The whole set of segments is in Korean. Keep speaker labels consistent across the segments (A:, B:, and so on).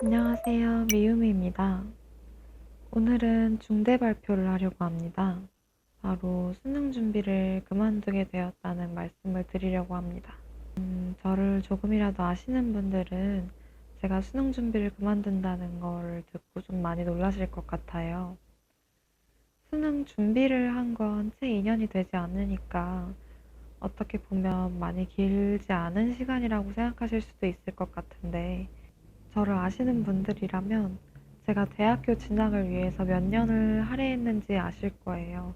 A: 안녕하세요. 미유미입니다. 오늘은 중대 발표를 하려고 합니다. 바로 수능 준비를 그만두게 되었다는 말씀을 드리려고 합니다. 저를 조금이라도 아시는 분들은 제가 수능 준비를 그만둔다는 걸 듣고 좀 많이 놀라실 것 같아요. 수능 준비를 한 건 채 2년이 되지 않으니까 어떻게 보면 많이 길지 않은 시간이라고 생각하실 수도 있을 것 같은데, 저를 아시는 분들이라면 제가 대학교 진학을 위해서 몇 년을 할애했는지 아실 거예요.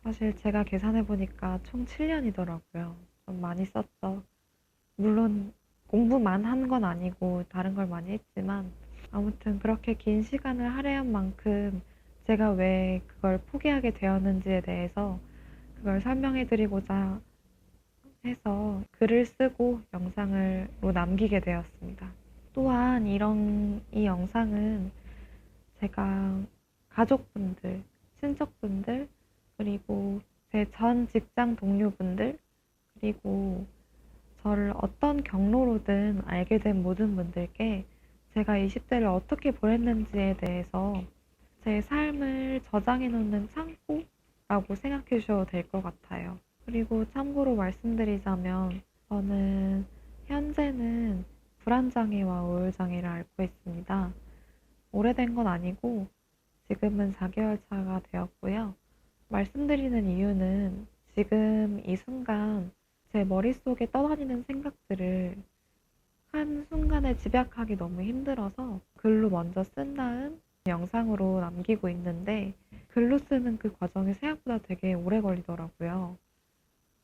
A: 사실 제가 계산해 보니까 총 7년이더라고요. 좀 많이 썼죠. 물론 공부만 한 건 아니고 다른 걸 많이 했지만, 아무튼 그렇게 긴 시간을 할애한 만큼 제가 왜 그걸 포기하게 되었는지에 대해서 그걸 설명해 드리고자 해서 글을 쓰고 영상으로 남기게 되었습니다. 또한 이 영상은 제가 가족분들, 친척분들, 그리고 제 전 직장 동료분들, 그리고 저를 어떤 경로로든 알게 된 모든 분들께 제가 20대를 어떻게 보냈는지에 대해서 제 삶을 저장해 놓는 창고라고 생각해 주셔도 될 것 같아요. 그리고 참고로 말씀드리자면, 저는 현재는 불안장애와 우울장애를 앓고 있습니다. 오래된 건 아니고 지금은 4개월 차가 되었고요. 말씀드리는 이유는 지금 이 순간 제 머릿속에 떠다니는 생각들을 한순간에 집약하기 너무 힘들어서 글로 먼저 쓴 다음 영상으로 남기고 있는데, 글로 쓰는 그 과정이 생각보다 되게 오래 걸리더라고요.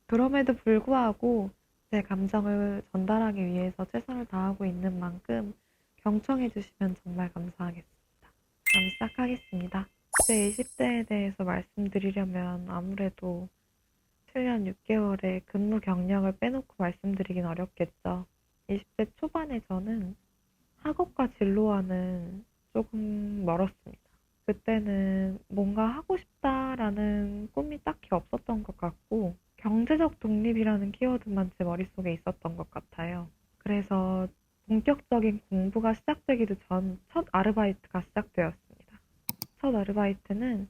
A: 그럼에도 불구하고 제 감정을 전달하기 위해서 최선을 다하고 있는 만큼 경청해 주시면 정말 감사하겠습니다. 그럼 시작하겠습니다. 제 20대에 대해서 말씀드리려면 아무래도 7년 6개월의 근무 경력을 빼놓고 말씀드리긴 어렵겠죠. 20대 초반에 저는 학업과 진로와는 조금 멀었습니다. 그때는 뭔가 하고 싶다라는 꿈이 딱히 없었던 것 같고, 경제적 독립이라는 키워드만 제 머릿속에 있었던 것 같아요. 그래서 본격적인 공부가 시작되기도 전 첫 아르바이트가 시작되었습니다. 첫 아르바이트는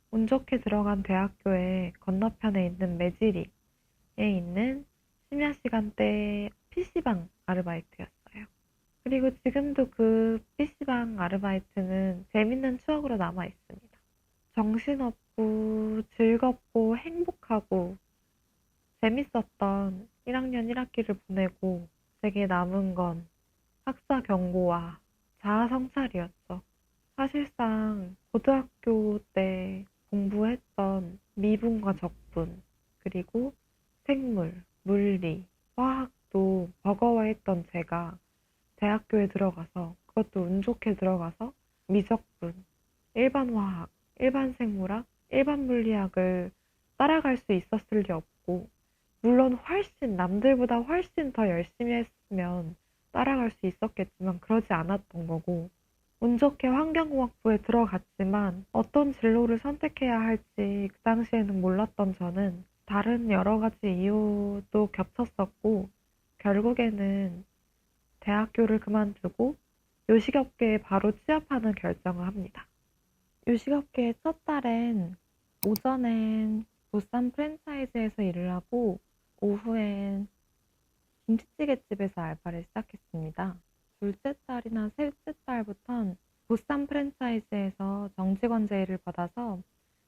A: 운 좋게 들어간 대학교의 건너편에 있는 매지리에 있는 심야 시간대 PC방 아르바이트였어요. 그리고 지금도 그 PC방 아르바이트는 재밌는 추억으로 남아 있습니다. 정신없고 즐겁고 행복하고 재밌었던 1학년 1학기를 보내고 제게 남은 건 학사 경고와 자아 성찰이었죠. 사실상 고등학교 때 공부했던 미분과 적분, 그리고 생물, 물리, 화학도 버거워했던 제가 대학교에 들어가서, 그것도 운 좋게 들어가서 미적분, 일반 화학, 일반 생물학, 일반 물리학을 따라갈 수 있었을 리 없고, 물론 훨씬 남들보다 훨씬 더 열심히 했으면 따라갈 수 있었겠지만 그러지 않았던 거고, 운 좋게 환경공학부에 들어갔지만 어떤 진로를 선택해야 할지 그 당시에는 몰랐던 저는 다른 여러 가지 이유도 겹쳤었고, 결국에는 대학교를 그만두고 요식업계에 바로 취업하는 결정을 합니다. 요식업계의 첫 달엔 오전엔 보쌈 프랜차이즈에서 일을 하고 오후엔 김치찌개집에서 알바를 시작했습니다. 둘째 달이나 셋째 달부턴 보쌈 프랜차이즈에서 정직원 제의를 받아서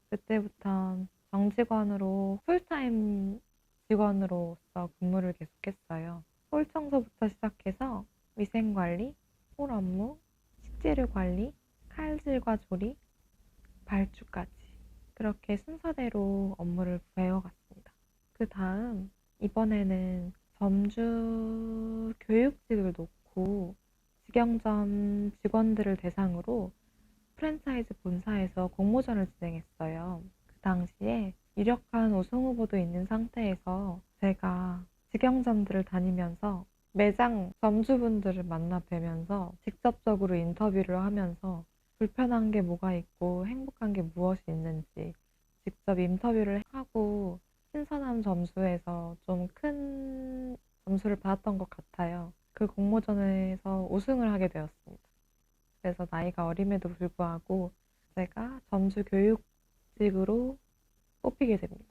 A: 그때부턴 정직원으로 풀타임 직원으로서 근무를 계속했어요. 홀 청소부터 시작해서 위생관리, 홀 업무, 식재료 관리, 칼질과 조리, 발주까지 그렇게 순서대로 업무를 배워갔습니다. 그 다음 이번에는 점주 교육직을 놓고 직영점 직원들을 대상으로 프랜차이즈 본사에서 공모전을 진행했어요. 그 당시에 유력한 우승 후보도 있는 상태에서 제가 직영점들을 다니면서 매장 점주분들을 만나 뵈면서 직접적으로 인터뷰를 하면서 불편한 게 뭐가 있고 행복한 게 무엇이 있는지 직접 인터뷰를 하고 신선한 점수에서 좀 큰 점수를 받았던 것 같아요. 그 공모전에서 우승을 하게 되었습니다. 그래서 나이가 어림에도 불구하고 제가 점주 교육직으로 뽑히게 됩니다.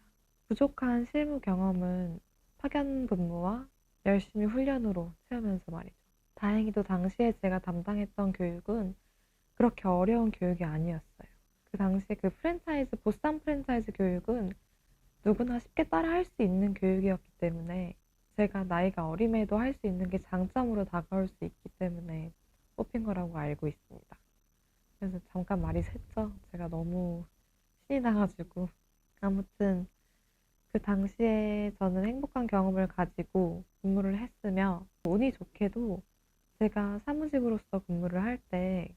A: 부족한 실무 경험은 파견 근무와 열심히 훈련으로 채우면서 말이죠. 다행히도 당시에 제가 담당했던 교육은 그렇게 어려운 교육이 아니었어요. 그 당시에 그 프랜차이즈, 보쌈 프랜차이즈 교육은 누구나 쉽게 따라 할 수 있는 교육이었기 때문에 제가 나이가 어림에도 할 수 있는 게 장점으로 다가올 수 있기 때문에 뽑힌 거라고 알고 있습니다. 그래서 잠깐 말이 샜죠. 제가 너무 신이 나가지고. 아무튼 그 당시에 저는 행복한 경험을 가지고 근무를 했으며 운이 좋게도 제가 사무직으로서 근무를 할 때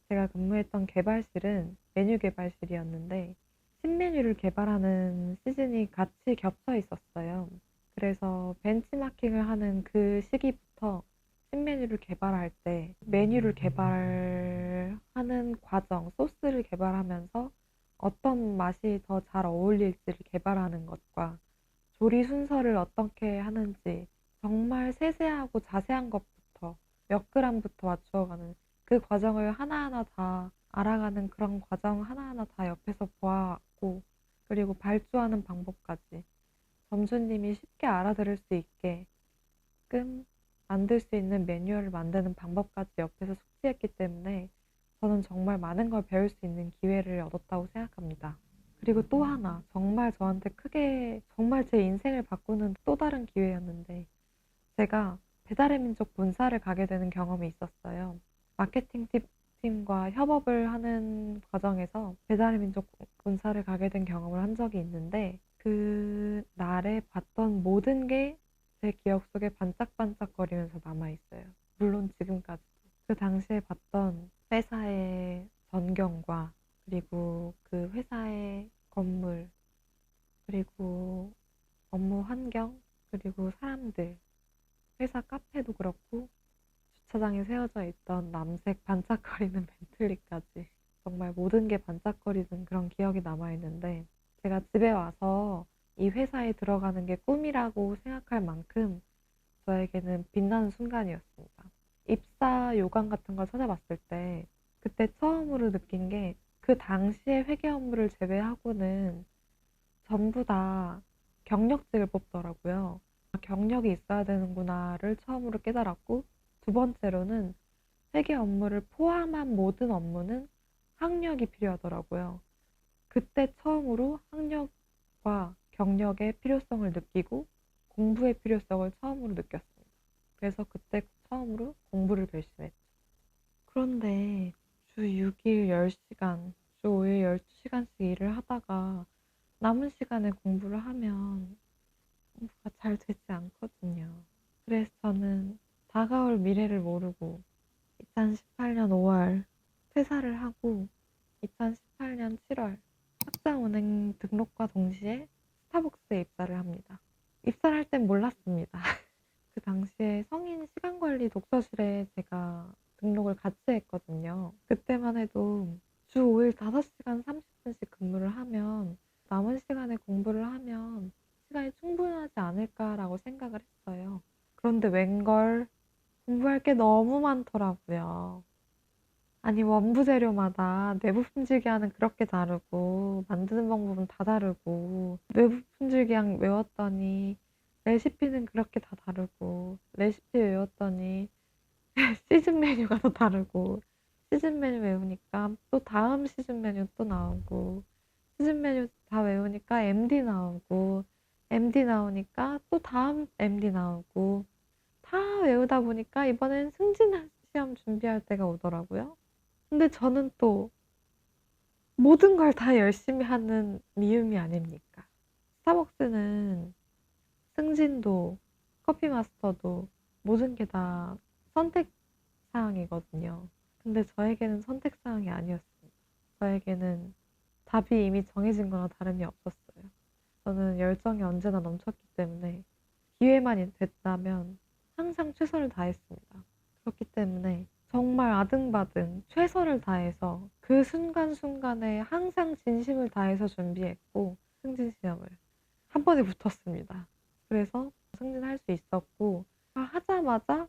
A: 제가 근무했던 개발실은 메뉴 개발실이었는데 신메뉴를 개발하는 시즌이 같이 겹쳐 있었어요. 그래서 벤치마킹을 하는 그 시기부터 신메뉴를 개발할 때 메뉴를 개발하는 과정, 소스를 개발하면서 어떤 맛이 더 잘 어울릴지를 개발하는 것과 조리 순서를 어떻게 하는지 정말 세세하고 자세한 것부터 몇 그램부터 맞추어가는 그 과정을 하나하나 다 알아가는 그런 과정 하나하나 다 옆에서 보았고, 그리고 발주하는 방법까지 점주님이 쉽게 알아들을 수 있게끔 만들 수 있는 매뉴얼을 만드는 방법까지 옆에서 숙지했기 때문에 저는 정말 많은 걸 배울 수 있는 기회를 얻었다고 생각합니다. 그리고 또 하나, 정말 저한테 크게, 정말 제 인생을 바꾸는 또 다른 기회였는데, 제가 배달의 민족 본사를 가게 되는 경험이 있었어요. 마케팅 팀과 협업을 하는 과정에서 배달의 민족 본사를 가게 된 경험을 한 적이 있는데, 그 날에 봤던 모든 게 제 기억 속에 반짝반짝거리면서 남아있어요. 물론 지금까지도. 그 당시에 봤던 회사의 전경과 그리고 그 회사의 건물, 그리고 업무 환경, 그리고 사람들, 회사 카페도 그렇고 주차장에 세워져 있던 남색 반짝거리는 벤틀리까지 정말 모든 게 반짝거리는 그런 기억이 남아있는데, 제가 집에 와서 이 회사에 들어가는 게 꿈이라고 생각할 만큼 저에게는 빛나는 순간이었습니다. 입사 요강 같은 걸 찾아봤을 때 그때 처음으로 느낀 게 그 당시에 회계 업무를 제외하고는 전부 다 경력직을 뽑더라고요. 아, 경력이 있어야 되는구나를 처음으로 깨달았고, 두 번째로는 회계 업무를 포함한 모든 업무는 학력이 필요하더라고요. 그때 처음으로 학력과 경력의 필요성을 느끼고 공부의 필요성을 처음으로 느꼈습니다. 그래서 그때 처음으로 공부를 결심했죠. 그런데 주 6일 10시간, 주 5일 12시간씩 일을 하다가 남은 시간에 공부를 하면 공부가 잘 되지 않거든요. 그래서 저는 다가올 미래를 모르고 2018년 5월 퇴사를 하고 2018년 7월 학자은행 등록과 동시에 스타벅스에 입사를 합니다. 입사를 할 땐 몰랐습니다. 그 당시에 성인 시간관리 독서실에 제가 등록을 같이 했거든요. 그때만 해도 주 5일 5시간 30분씩 근무를 하면 남은 시간에 공부를 하면 시간이 충분하지 않을까라고 생각을 했어요. 그런데 웬걸 공부할 게 너무 많더라고요. 아니, 원부 재료마다 내부 품질기한은 그렇게 다르고 만드는 방법은 다 다르고 외부 품질기한 외웠더니 레시피는 그렇게 다 다르고 레시피 외웠더니 시즌 메뉴가 더 다르고 시즌 메뉴 외우니까 또 다음 시즌 메뉴 또 나오고 시즌 메뉴 다 외우니까 MD 나오고 MD 나오니까 또 다음 MD 나오고 다 외우다 보니까 이번엔 승진 시험 준비할 때가 오더라고요. 근데 저는 또 모든 걸 다 열심히 하는 미움이 아닙니까? 스타벅스는 승진도 커피 마스터도 모든 게 다 선택 사항이거든요. 근데 저에게는 선택 사항이 아니었습니다. 저에게는 답이 이미 정해진 거나 다름이 없었어요. 저는 열정이 언제나 넘쳤기 때문에 기회만 됐다면 항상 최선을 다했습니다. 그렇기 때문에 정말 아등바등 최선을 다해서 그 순간순간에 항상 진심을 다해서 준비했고 승진 시험을 한 번에 붙었습니다. 그래서 승진할 수 있었고 하자마자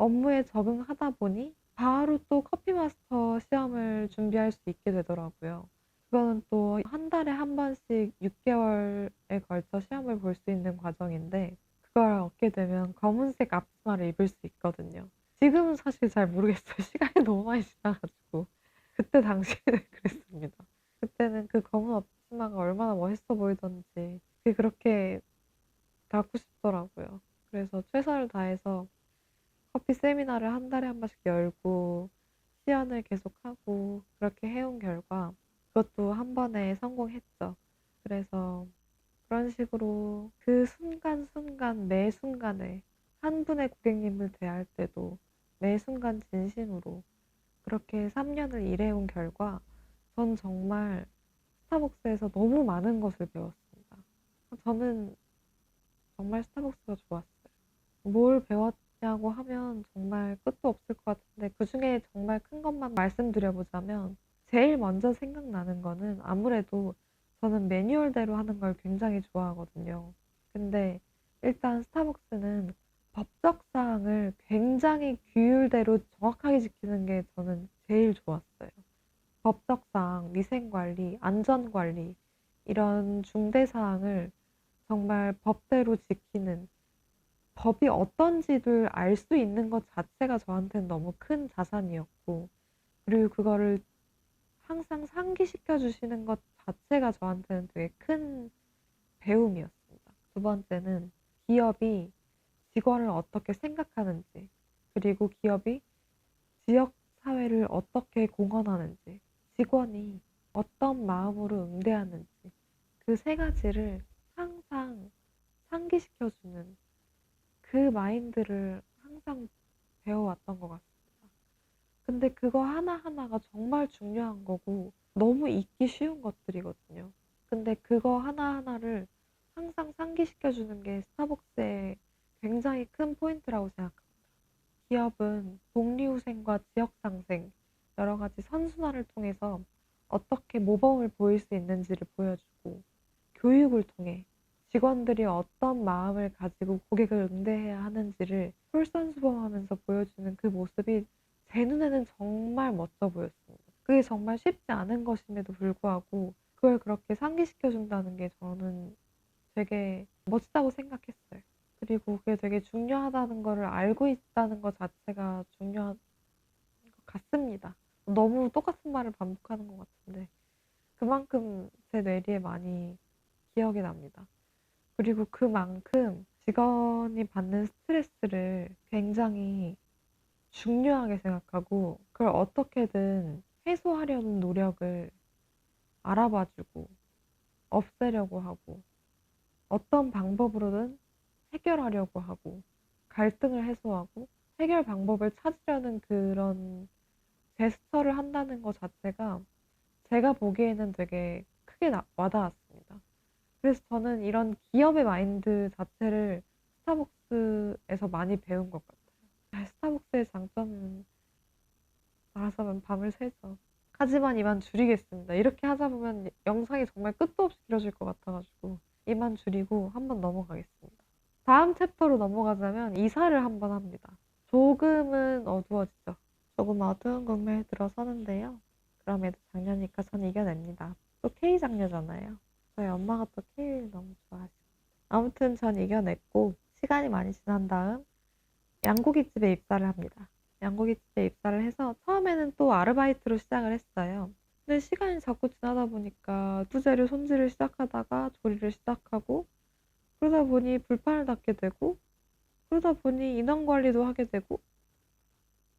A: 업무에 적응하다 보니 바로 또 커피 마스터 시험을 준비할 수 있게 되더라고요. 그거는 또 한 달에 한 번씩 6개월에 걸쳐 시험을 볼 수 있는 과정인데 그걸 얻게 되면 검은색 앞치마를 입을 수 있거든요. 지금은 사실 잘 모르겠어요. 시간이 너무 많이 지나 가지고. 그때 당시에는 그랬습니다. 그때는 그 검은 앞치마가 얼마나 멋있어 보이던지 그게 그렇게 갖고 싶더라고요. 그래서 최선을 다해서 커피 세미나를 한 달에 한 번씩 열고 시연을 계속하고 그렇게 해온 결과 그것도 한 번에 성공했죠. 그래서 그런 식으로 그 순간순간 매 순간에 한 분의 고객님을 대할 때도 매 순간 진심으로 그렇게 3년을 일해온 결과 전 정말 스타벅스에서 너무 많은 것을 배웠습니다. 저는 정말 스타벅스가 좋았어요. 뭘 배웠냐고 하면 정말 끝도 없을 것 같은데 그중에 정말 큰 것만 말씀드려보자면 제일 먼저 생각나는 거는 아무래도 저는 매뉴얼대로 하는 걸 굉장히 좋아하거든요. 근데 일단 스타벅스는 법적 사항을 굉장히 규율대로 정확하게 지키는 게 저는 제일 좋았어요. 법적 사항, 위생관리, 안전관리 이런 중대 사항을 정말 법대로 지키는 법이 어떤지를 알 수 있는 것 자체가 저한테는 너무 큰 자산이었고, 그리고 그거를 항상 상기시켜 주시는 것 자체가 저한테는 되게 큰 배움이었습니다. 두 번째는 기업이 직원을 어떻게 생각하는지, 그리고 기업이 지역 사회를 어떻게 공헌하는지, 직원이 어떤 마음으로 응대하는지, 그 세 가지를 항상 상기시켜 주는 그 마인드를 항상 배워왔던 것 같습니다. 근데 그거 하나하나가 정말 중요한 거고 너무 잊기 쉬운 것들이거든요. 근데 그거 하나하나를 항상 상기시켜 주는 게 스타벅스의 굉장히 큰 포인트라고 생각합니다. 기업은 복리후생과 지역상생, 여러 가지 선순환을 통해서 어떻게 모범을 보일 수 있는지를 보여주고 교육을 통해 직원들이 어떤 마음을 가지고 고객을 응대해야 하는지를 솔선수범하면서 보여주는 그 모습이 제 눈에는 정말 멋져 보였습니다. 그게 정말 쉽지 않은 것임에도 불구하고 그걸 그렇게 상기시켜준다는 게 저는 되게 멋지다고 생각했어요. 그리고 그게 되게 중요하다는 거를 알고 있다는 것 자체가 중요한 것 같습니다. 너무 똑같은 말을 반복하는 것 같은데 그만큼 제 뇌리에 많이 기억이 납니다. 그리고 그만큼 직원이 받는 스트레스를 굉장히 중요하게 생각하고 그걸 어떻게든 해소하려는 노력을 알아봐주고 없애려고 하고 어떤 방법으로든 해결하려고 하고 갈등을 해소하고 해결 방법을 찾으려는 그런 제스처를 한다는 것 자체가 제가 보기에는 되게 크게 와닿았습니다. 그래서 저는 이런 기업의 마인드 자체를 스타벅스에서 많이 배운 것 같아요. 스타벅스의 장점은 말하자면 밤을 새죠. 하지만 이만 줄이겠습니다. 이렇게 하다 보면 영상이 정말 끝도 없이 길어질 것 같아가지고 이만 줄이고 한번 넘어가겠습니다. 다음 챕터로 넘어가자면 이사를 한번 합니다. 조금은 어두워지죠. 조금 어두운 국면에 들어서는데요. 그럼에도 작년이니까 전 이겨냅니다. 또 K 장녀잖아요. 저희 엄마가 또 K를 너무 좋아하시고. 아무튼 전 이겨냈고 시간이 많이 지난 다음 양고깃집에 입사를 합니다. 양고깃집에 입사를 해서 처음에는 또 아르바이트로 시작을 했어요. 근데 시간이 자꾸 지나다 보니까 부재료 손질을 시작하다가 조리를 시작하고 그러다 보니 불판을 닫게 되고 그러다 보니 인원 관리도 하게 되고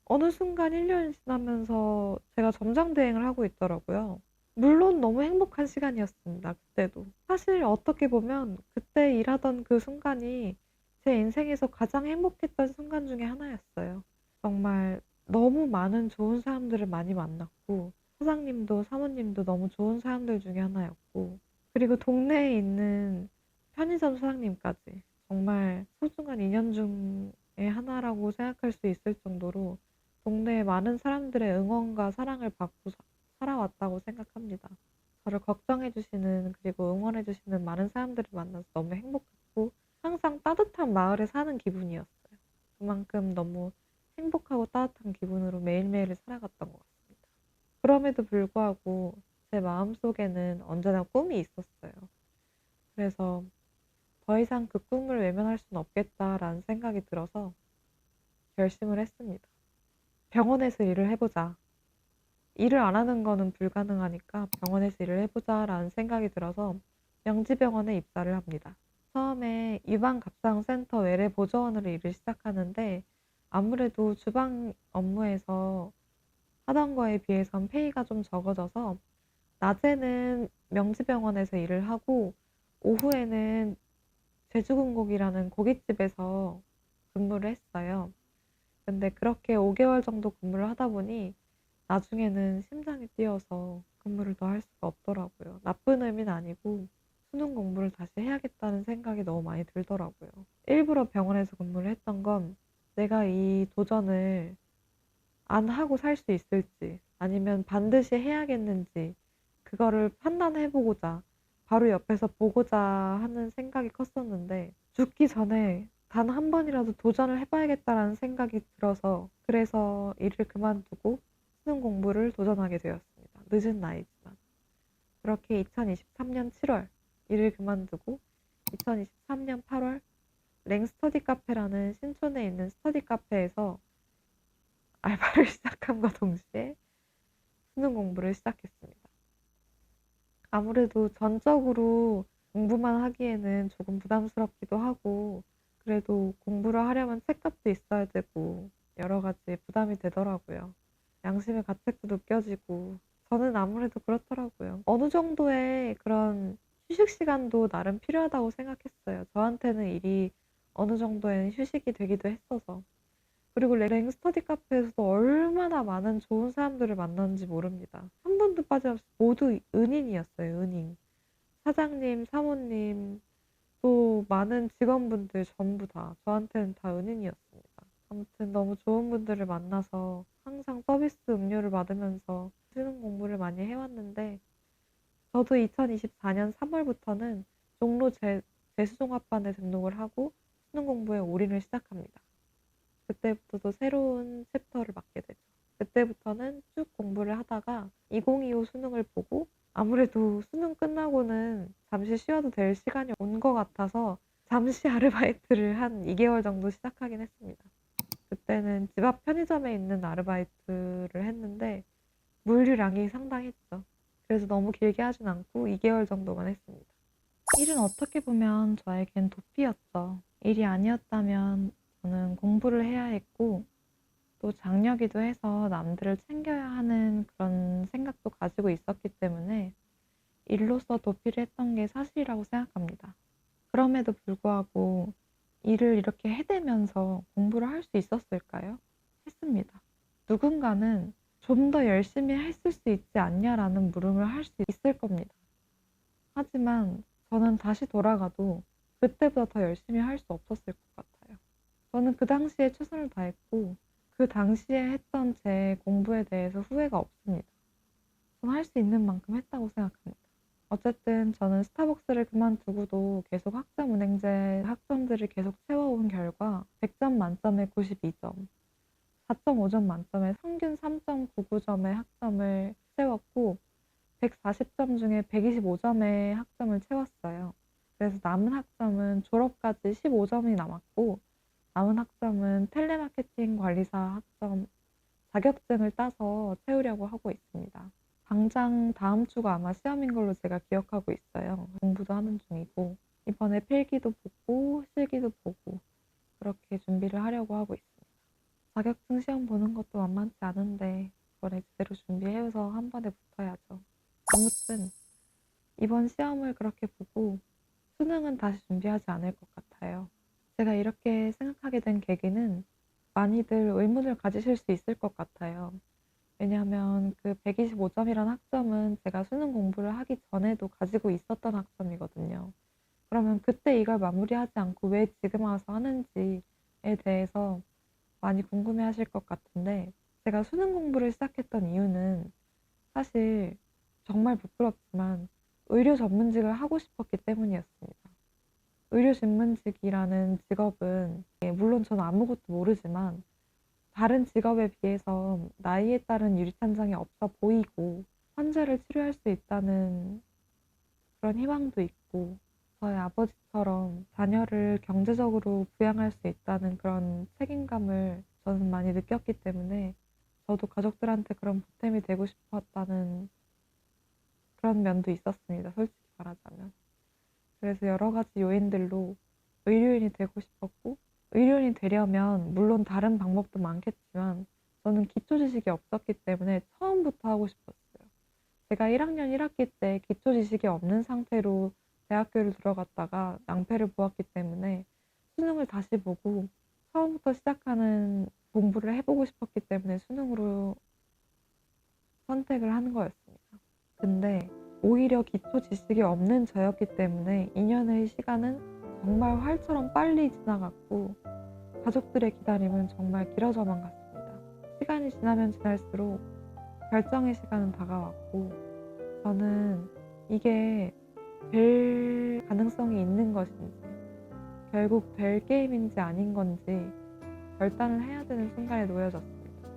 A: 어느 순간 1년이 지나면서 제가 점장 대행을 하고 있더라고요. 물론 너무 행복한 시간이었습니다. 그때도. 사실 어떻게 보면 그때 일하던 그 순간이 제 인생에서 가장 행복했던 순간 중에 하나였어요. 정말 너무 많은 좋은 사람들을 많이 만났고 사장님도 사모님도 너무 좋은 사람들 중에 하나였고 그리고 동네에 있는 편의점 사장님까지 정말 소중한 인연 중에 하나라고 생각할 수 있을 정도로 동네에 많은 사람들의 응원과 사랑을 받고 살아왔다고 생각합니다. 저를 걱정해 주시는 그리고 응원해 주시는 많은 사람들을 만나서 너무 행복했고 항상 따뜻한 마을에 사는 기분이었어요. 그만큼 너무 행복하고 따뜻한 기분으로 매일매일을 살아갔던 것 같습니다. 그럼에도 불구하고 제 마음속에는 언제나 꿈이 있었어요. 그래서 더 이상 그 꿈을 외면할 수는 없겠다라는 생각이 들어서 결심을 했습니다. 병원에서 일을 해보자. 일을 안 하는 거는 불가능하니까 병원에서 일을 해보자라는 생각이 들어서 명지병원에 입사를 합니다. 처음에 유방갑상센터 외래 보조원으로 일을 시작하는데 아무래도 주방 업무에서 하던 거에 비해선 페이가 좀 적어져서 낮에는 명지병원에서 일을 하고 오후에는 제주군고기라는 고깃집에서 근무를 했어요. 근데 그렇게 5개월 정도 근무를 하다 보니 나중에는 심장이 뛰어서 근무를 더 할 수가 없더라고요. 나쁜 의미는 아니고 수능 공부를 다시 해야겠다는 생각이 너무 많이 들더라고요. 일부러 병원에서 근무를 했던 건 내가 이 도전을 안 하고 살 수 있을지 아니면 반드시 해야겠는지 그거를 판단해보고자 바로 옆에서 보고자 하는 생각이 컸었는데 죽기 전에 단 한 번이라도 도전을 해봐야겠다라는 생각이 들어서 그래서 일을 그만두고 수능 공부를 도전하게 되었습니다. 늦은 나이지만. 그렇게 2023년 7월 일을 그만두고 2023년 8월 랭스터디 카페라는 신촌에 있는 스터디 카페에서 알바를 시작함과 동시에 수능 공부를 시작했습니다. 아무래도 전적으로 공부만 하기에는 조금 부담스럽기도 하고 그래도 공부를 하려면 책값도 있어야 되고 여러 가지 부담이 되더라고요. 양심의 가책도 느껴지고 저는 아무래도 그렇더라고요. 어느 정도의 그런 휴식 시간도 나름 필요하다고 생각했어요. 저한테는 일이 어느 정도의 휴식이 되기도 했어서. 그리고 랭스터디 카페에서도 얼마나 많은 좋은 사람들을 만났는지 모릅니다. 한 분도 빠짐없이 모두 은인이었어요. 은인. 사장님, 사모님, 또 많은 직원분들 전부 다 저한테는 다 은인이었습니다. 아무튼 너무 좋은 분들을 만나서 항상 서비스 음료를 받으면서 수능 공부를 많이 해왔는데 저도 2024년 3월부터는 종로 재수종합반에 등록을 하고 수능 공부에 올인을 시작합니다. 그때부터 또 새로운 챕터를 맞게 되죠. 그때부터는 쭉 공부를 하다가 2025 수능을 보고 아무래도 수능 끝나고는 잠시 쉬어도 될 시간이 온 것 같아서 잠시 아르바이트를 한 2개월 정도 시작하긴 했습니다. 그때는 집 앞 편의점에 있는 아르바이트를 했는데 물류량이 상당했죠. 그래서 너무 길게 하진 않고 2개월 정도만 했습니다. 일은 어떻게 보면 저에겐 도피였죠. 일이 아니었다면 저는 공부를 해야 했고 또 장녀기도 해서 남들을 챙겨야 하는 그런 생각도 가지고 있었기 때문에 일로서 도피를 했던 게 사실이라고 생각합니다. 그럼에도 불구하고 일을 이렇게 해대면서 공부를 할 수 있었을까요? 했습니다. 누군가는 좀 더 열심히 했을 수 있지 않냐라는 물음을 할 수 있을 겁니다. 하지만 저는 다시 돌아가도 그때보다 더 열심히 할 수 없었을 것 같아요. 저는 그 당시에 최선을 다했고 그 당시에 했던 제 공부에 대해서 후회가 없습니다. 저는 할 수 있는 만큼 했다고 생각합니다. 어쨌든 저는 스타벅스를 그만두고도 계속 학점은행제 학점들을 계속 채워온 결과 100점 만점에 92점, 4.5점 만점에 평균 3.99점의 학점을 채웠고 140점 중에 125점의 학점을 채웠어요. 그래서 남은 학점은 졸업까지 15점이 남았고 남은 학점은 텔레마케팅 관리사 학점 자격증을 따서 채우려고 하고 있습니다. 당장 다음 주가 아마 시험인 걸로 제가 기억하고 있어요. 공부도 하는 중이고 이번에 필기도 보고 실기도 보고 그렇게 준비를 하려고 하고 있습니다. 자격증 시험 보는 것도 만만치 않은데 이번에 제대로 준비해서 한 번에 붙어야죠. 아무튼 이번 시험을 그렇게 보고 수능은 다시 준비하지 않을 것 같아요. 제가 이렇게 생각하게 된 계기는 많이들 의문을 가지실 수 있을 것 같아요. 왜냐하면 그 125점이란 학점은 제가 수능 공부를 하기 전에도 가지고 있었던 학점이거든요. 그러면 그때 이걸 마무리하지 않고 왜 지금 와서 하는지에 대해서 많이 궁금해 하실 것 같은데 제가 수능 공부를 시작했던 이유는 사실 정말 부끄럽지만 의료 전문직을 하고 싶었기 때문이었습니다. 의료 전문직이라는 직업은 물론 저는 아무것도 모르지만 다른 직업에 비해서 나이에 따른 유리천장이 없어 보이고 환자를 치료할 수 있다는 그런 희망도 있고 저희 아버지처럼 자녀를 경제적으로 부양할 수 있다는 그런 책임감을 저는 많이 느꼈기 때문에 저도 가족들한테 그런 보탬이 되고 싶었다는 그런 면도 있었습니다. 솔직히 말하자면. 그래서 여러 가지 요인들로 의료인이 되고 싶었고 의료인이 되려면 물론 다른 방법도 많겠지만 저는 기초 지식이 없었기 때문에 처음부터 하고 싶었어요. 제가 1학년 1학기 때 기초 지식이 없는 상태로 대학교를 들어갔다가 낭패를 보았기 때문에 수능을 다시 보고 처음부터 시작하는 공부를 해보고 싶었기 때문에 수능으로 선택을 하는 거였습니다. 근데 오히려 기초 지식이 없는 저였기 때문에 2년의 시간은 정말 활처럼 빨리 지나갔고 가족들의 기다림은 정말 길어져만 갔습니다. 시간이 지나면 지날수록 결정의 시간은 다가왔고 저는 이게 될 가능성이 있는 것인지 결국 될 게임인지 아닌 건지 결단을 해야 되는 순간에 놓여졌습니다.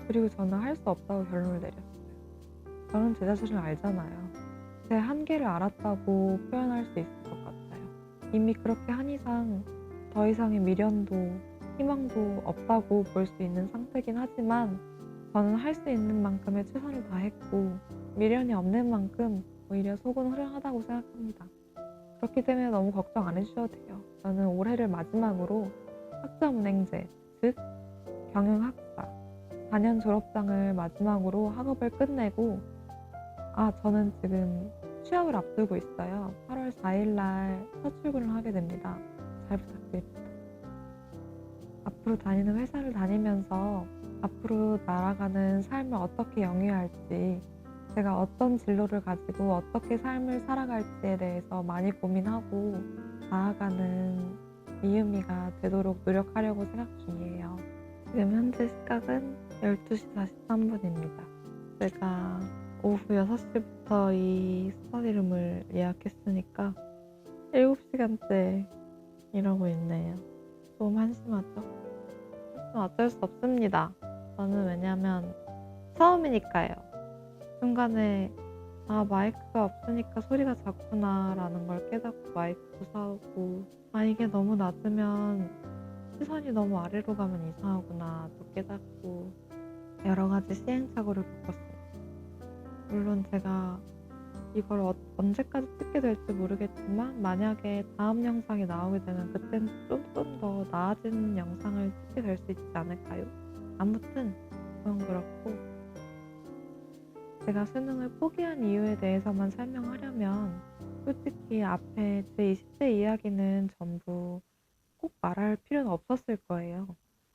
A: 그리고 저는 할 수 없다고 결론을 내렸어요. 저는 제 자신을 알잖아요. 제 한계를 알았다고 표현할 수 있을 것 같아요. 이미 그렇게 한 이상 더 이상의 미련도 희망도 없다고 볼 수 있는 상태긴 하지만 저는 할 수 있는 만큼의 최선을 다했고 미련이 없는 만큼 오히려 속은 후련하다고 생각합니다. 그렇기 때문에 너무 걱정 안 해주셔도 돼요. 저는 올해를 마지막으로 학점운행제, 즉 경영학사 4년 졸업장을 마지막으로 학업을 끝내고 저는 지금 취업을 앞두고 있어요. 8월 4일 날 첫 출근을 하게 됩니다. 잘 부탁드립니다. 앞으로 다니는 회사를 다니면서 앞으로 날아가는 삶을 어떻게 영위할지 제가 어떤 진로를 가지고 어떻게 삶을 살아갈지에 대해서 많이 고민하고 나아가는 미유미가 되도록 노력하려고 생각 중이에요. 지금 현재 시각은 12시 43분입니다. 제가 오후 6시부터 이 스터디룸을 예약했으니까 7시간째 이러고 있네요. 좀 한심하죠? 하지만 어쩔 수 없습니다. 저는 왜냐면 처음이니까요. 중간에 마이크가 없으니까 소리가 작구나 라는 걸 깨닫고 마이크도 사오고 이게 너무 낮으면 시선이 너무 아래로 가면 이상하구나 또 깨닫고 여러 가지 시행착오를 겪었습니다. 물론 제가 이걸 언제까지 찍게 될지 모르겠지만 만약에 다음 영상이 나오게 되면 그때는 좀 더 나아진 영상을 찍게 될 수 있지 않을까요? 아무튼 그건 그렇고 제가 수능을 포기한 이유에 대해서만 설명하려면 솔직히 앞에 제 20대 이야기는 전부 꼭 말할 필요는 없었을 거예요.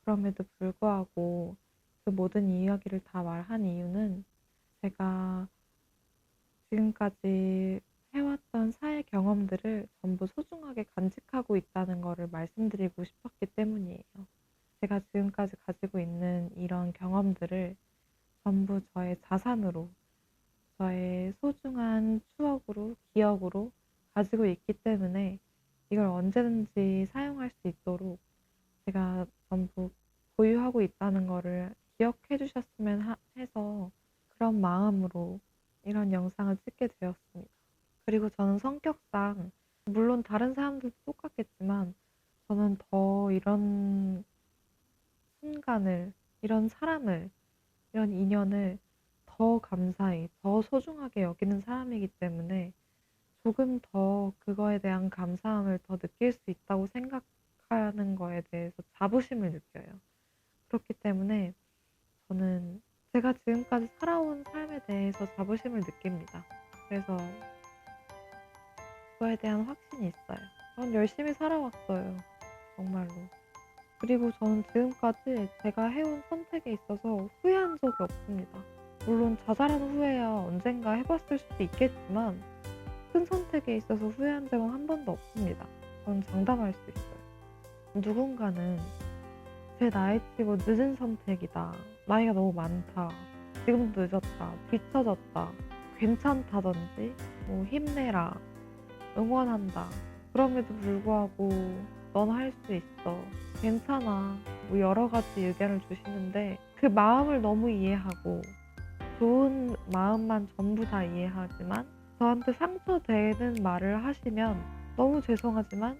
A: 그럼에도 불구하고 그 모든 이야기를 다 말한 이유는 제가 지금까지 해왔던 사회 경험들을 전부 소중하게 간직하고 있다는 것을 말씀드리고 싶었기 때문이에요. 제가 지금까지 가지고 있는 이런 경험들을 전부 저의 자산으로, 저의 소중한 추억으로, 기억으로 가지고 있기 때문에 이걸 언제든지 사용할 수 있도록 제가 전부 보유하고 있다는 것을 기억해 주셨으면 해서 그런 마음으로 이런 영상을 찍게 되었습니다. 그리고 저는 성격상 물론 다른 사람들도 똑같겠지만 저는 더 이런 순간을, 이런 사람을, 이런 인연을 더 감사히, 더 소중하게 여기는 사람이기 때문에 조금 더 그거에 대한 감사함을 더 느낄 수 있다고 생각하는 거에 대해서 자부심을 느껴요. 그렇기 때문에 저는 제가 지금까지 살아온 삶에 대해서 자부심을 느낍니다. 그래서 그거에 대한 확신이 있어요. 전 열심히 살아왔어요. 정말로. 그리고 저는 지금까지 제가 해온 선택에 있어서 후회한 적이 없습니다. 물론 자잘한 후회야 언젠가 해봤을 수도 있겠지만 큰 선택에 있어서 후회한 적은 한 번도 없습니다. 저는 장담할 수 있어요. 누군가는 제 나이치고 늦은 선택이다. 나이가 너무 많다. 지금도 늦었다. 뒤처졌다. 괜찮다든지 뭐 힘내라. 응원한다. 그럼에도 불구하고 넌 할 수 있어. 괜찮아. 뭐 여러 가지 의견을 주시는데 그 마음을 너무 이해하고 좋은 마음만 전부 다 이해하지만 저한테 상처되는 말을 하시면 너무 죄송하지만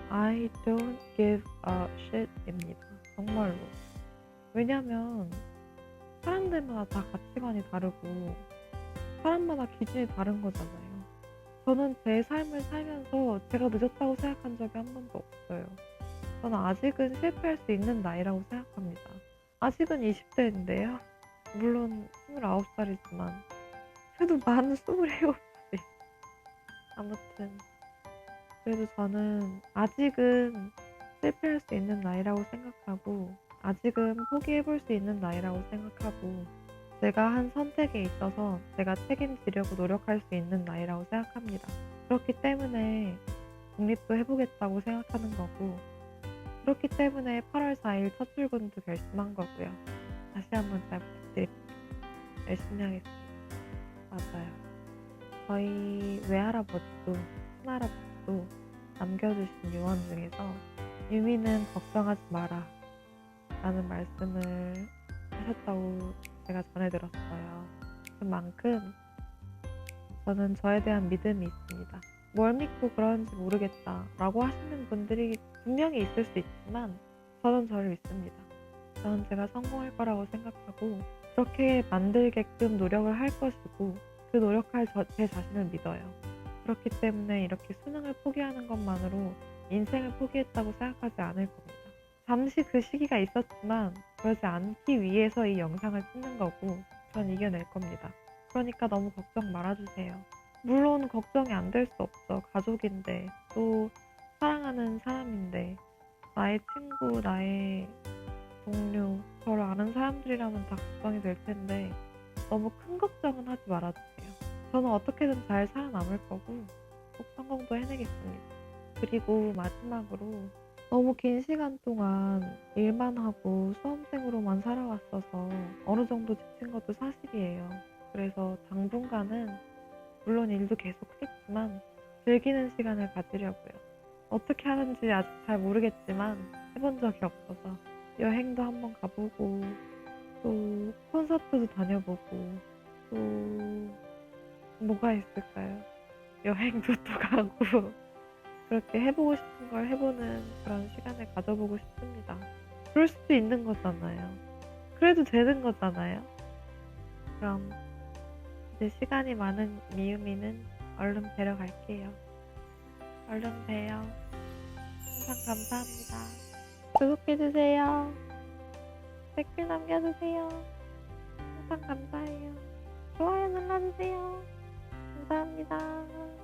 A: I don't give a shit입니다. 정말로. 왜냐면 사람들마다 다 가치관이 다르고 사람마다 기준이 다른 거잖아요. 저는 제 삶을 살면서 제가 늦었다고 생각한 적이 한 번도 없어요. 저는 아직은 실패할 수 있는 나이라고 생각합니다. 아직은 20대인데요. 물론 29살이지만 그래도 많은 27살. 아무튼 그래도 저는 아직은 실패할 수 있는 나이라고 생각하고 아직은 포기해볼 수 있는 나이라고 생각하고 제가 한 선택에 있어서 제가 책임지려고 노력할 수 있는 나이라고 생각합니다. 그렇기 때문에 독립도 해보겠다고 생각하는 거고 그렇기 때문에 8월 4일 첫 출근도 결심한 거고요. 다시 한번 잘 부탁드립니다. 열심히 하겠습니다. 맞아요. 저희 외할아버지도 큰할아버지도 남겨주신 유언 중에서 유미는 걱정하지 마라 라는 말씀을 하셨다고 제가 전해 들었어요. 그만큼 저는 저에 대한 믿음이 있습니다. 뭘 믿고 그러는지 모르겠다 라고 하시는 분들이 분명히 있을 수 있지만 저는 저를 믿습니다. 저는 제가 성공할 거라고 생각하고 그렇게 만들게끔 노력을 할 것이고 그 노력할 제 자신을 믿어요. 그렇기 때문에 이렇게 수능을 포기하는 것만으로 인생을 포기했다고 생각하지 않을 겁니다. 잠시 그 시기가 있었지만 그러지 않기 위해서 이 영상을 찍는 거고 전 이겨낼 겁니다. 그러니까 너무 걱정 말아주세요. 물론 걱정이 안 될 수 없죠. 가족인데 또 사랑하는 사람인데 나의 친구, 나의 동료, 저를 아는 사람들이라면 다 걱정이 될 텐데 너무 큰 걱정은 하지 말아주세요. 저는 어떻게든 잘 살아남을 거고 꼭 성공도 해내겠습니다. 그리고 마지막으로 너무 긴 시간 동안 일만 하고 수험생으로만 살아왔어서 어느 정도 지친 것도 사실이에요. 그래서 당분간은 물론 일도 계속 하겠지만 즐기는 시간을 가지려고요. 어떻게 하는지 아직 잘 모르겠지만 해본 적이 없어서 여행도 한번 가보고 또 콘서트도 다녀보고 또 뭐가 있을까요? 여행도 또 가고 그렇게 해보고 싶은 걸 해보는 그런 시간을 가져보고 싶습니다. 그럴 수도 있는 거잖아요. 그래도 되는 거잖아요. 그럼 이제 시간이 많은 미유미는 얼른 뵈러 갈게요. 얼른 봬요. 항상 감사합니다. 구독해주세요. 댓글 남겨주세요. 항상 감사해요. 좋아요 눌러주세요. 감사합니다.